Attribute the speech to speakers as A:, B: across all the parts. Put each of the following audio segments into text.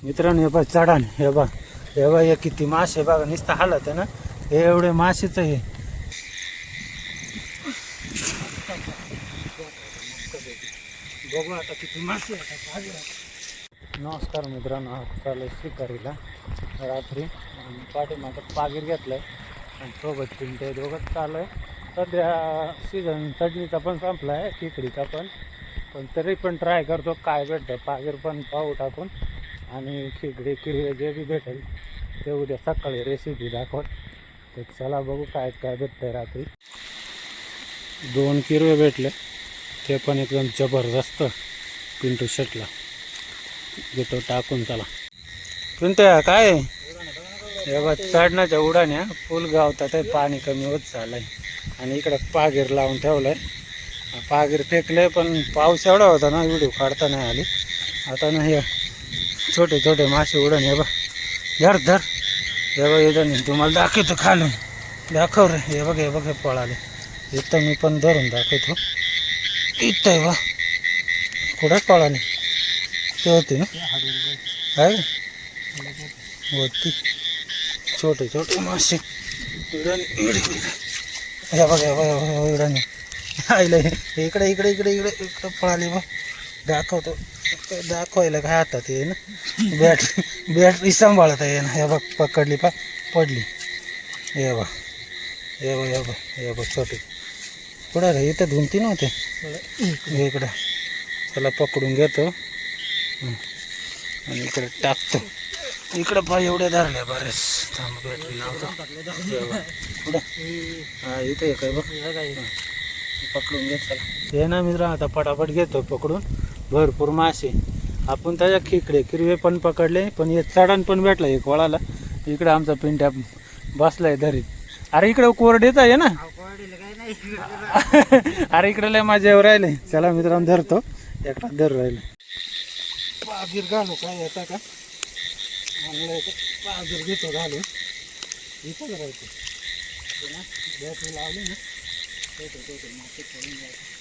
A: मित्रांनो हे बघ चढाण, हे बघ हे किती मासे बघा, नुसतं हालत आहे ना, हे एवढे मासेच हे. बघू आता किती मासे आता. नमस्कार मित्रांनो, चालू शिकारीला रात्री पाठीमागं पागीर घेतलंय आणि सोबत पिंटे दोघंच चालू आहे. सध्या सीझन चढणीचा पण संपला आहे, खिकडीचा पण तरी पण ट्राय करतो काय भेटतं. पागीर पण पाहू टाकून आणि खिकडी किरवे जे बी भेटेल ते उद्या सकाळी रेसिपी दाखवत. तर चला बघू काय काय भेटतं. रात्री 2 किरवे भेटले, ते पण एकदम जबरदस्त. पिंटू शेटला घेतो टाकून. चला पिंट्या काय हे बघ चढण्याच्या उडाण्या फुल गावतात आहे, पाणी कमी होत चाललंय आणि इकडं पागीर लावून ठेवलंय. पागीर फेकले पण पाऊस एवढा होता ना, व्हिडिओ काढता नाही आली. आता ना हे छोटे छोटे मासे उडण, हे बघ धर धर, हे बघ इथं तुम्हाला दाखवतो खालून, दाखव रे. हे बघ हे बघ हे पळाले इथं, मी पण धरून दाखवतो. इथं आहे बा, कुठं पळाले ते होते ना काय होती, छोटे छोटे मासे उडण. हे बघ हे बघ उडण आईले इकडे इकडे इकडे इकडे इकडं पळाले बा. दाखवतो, दाखवायला काय आता ते ना, बॅटरी सांभाळत आहे ना. हे बघ पकडली पडली. हे बघ हे बघ हे बघ हे बघ छोटे पुढं रे, इथं 2-3 होते इकडं. त्याला पकडून घेतो आणि इकडे टाकतो. इकडं पा एवढ्या धरल्या बरेच. थांब बॅटरी लावतो पुढं. हा इथे काय बघ, पकडून घेत. हे ना मित्र आता पटापट घेतो पकडून भरपूर मासे. आपण त्याच्या खिकडे किरवे पण पकडले, पण हे चढण पण भेटला एक वळाला. इकडं आमचा पिंट्या बसलाय धरीत. अरे इकडं कोरडेच आहे ना. अरे इकडे लय माझ्या येऊ राहिले. चला मित्रांनो धरतो, एकटा धर राहिले. पागीर घालू काय येता का, पागीर घेतो घालून. इथं राहतो ना, बॅटरी लावली ना, छोटे छोटे मासे पडून जायचे.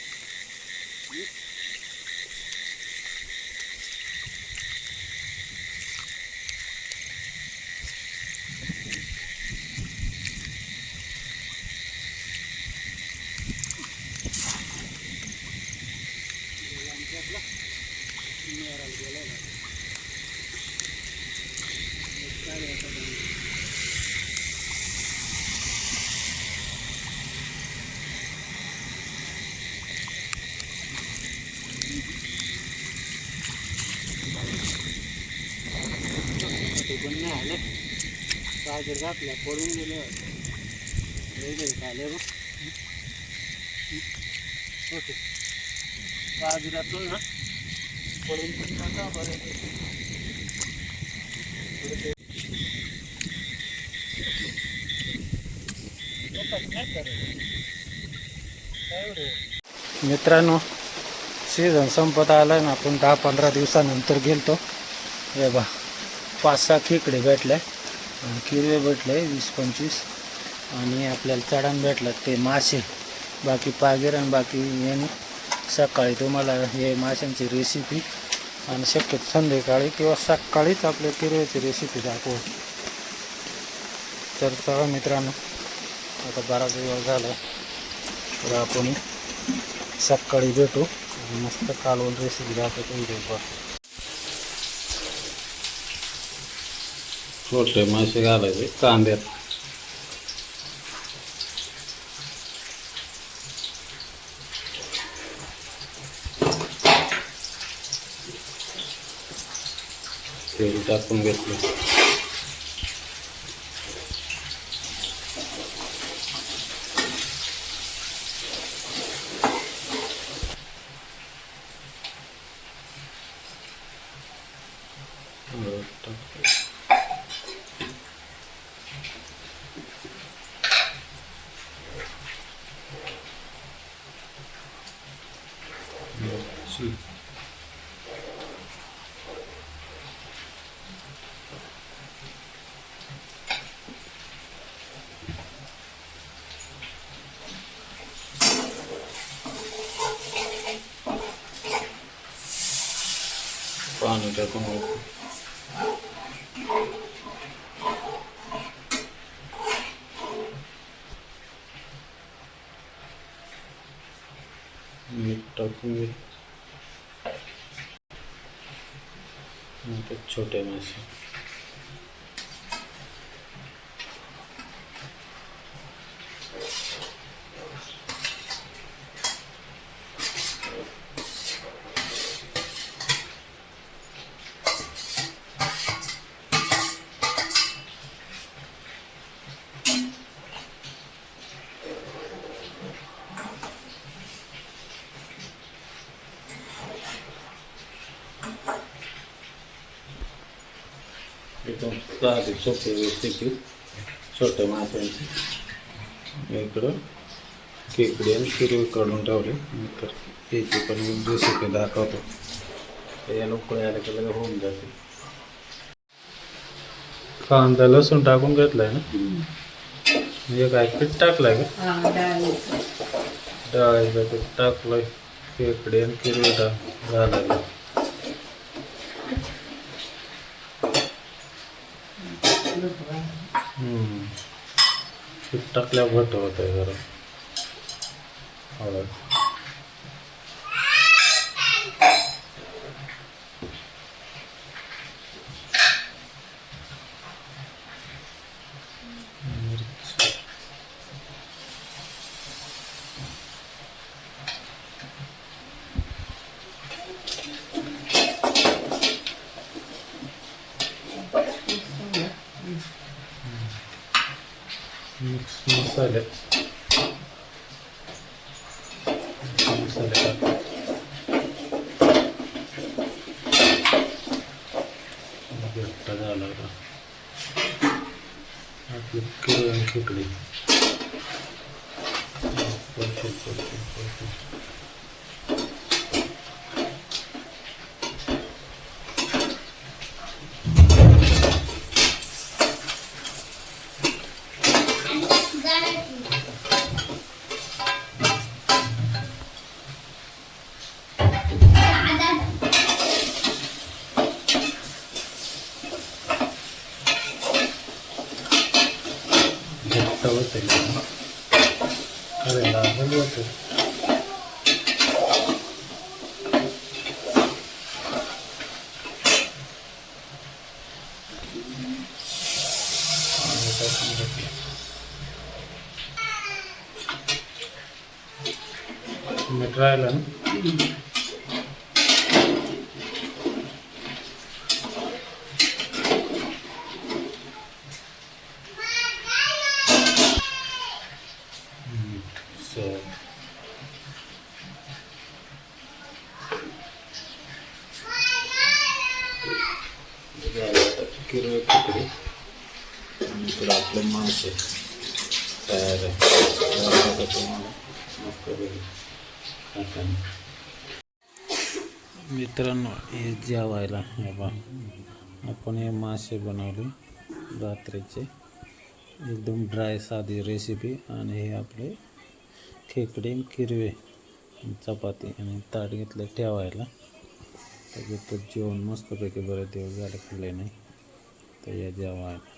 A: पण नाही आले, पागीर घातला पडून गेले आले बघ. ओके पागिरातून ना पडून पण टाका बरं. मित्रांनो सीझन संपत आला ना, आपण 10-15 दिवसानंतर गेलतो. हे बा 5-6 खेकडे भेटले, किरवे भेटले 20-25, आणि आपल्याला चढण भेटलं ते मासे. बाकी पागीर आणि बाकी याने सकाळी तुम्हाला हे माशांची रेसिपी आणि शक्यतो संध्याकाळी किंवा सकाळीच आपल्या किरव्याची रेसिपी दाखवू. तर चला मित्रांनो, आता बराच वेळ झाला, तर आपण सकाळी भेटू आणि मस्त कालवून रेसिपी दाखवतो.
B: छोटे मासे घालायचे कांद्यात. तेल टाकून घेतलं. पाणी टाकून टाकून घे. नंतर छोटे मासे. एकदम साधी सोपी रेसिपी छोट्या माशांची. इकडं खेकडी आणि हिरवी काढून ठेवले. नंतर त्याची पण रेसिपी दाखवतो. तर या उकळी आल्या की लगेच होऊन जाते. कांदा लसूण टाकून घेतलाय ना. म्हणजे काय पीठ टाकलंय का? डाळीचं पीठ टाकलंय. खेकडी आणि हिरवी डाळ घालायला. पीठ टाकल्यावर घट होत आहे जरा. हळद. मिरची. मिक्स मसाले. मसाले टाक. घट्ट झाला का आपली किरण खेकडी. घट्ट होते. अरे लागल होते. मीठ राहिलं ना. किरवे खेकडी. नंतर आपले मासे तयार आहे. मित्रांनो हे जेवायला हे बा आपण हे मासे बनवले रात्रीचे. एकदम ड्राय साधी रेसिपी. आणि हे आपले खेकडे किरवे चपाती आणि ताट घेतलं ठेवायला. त्याच्यात जेवण मस्तपैकी बरेच दिवस झाले खाल्ले नाही. तर या जेवायला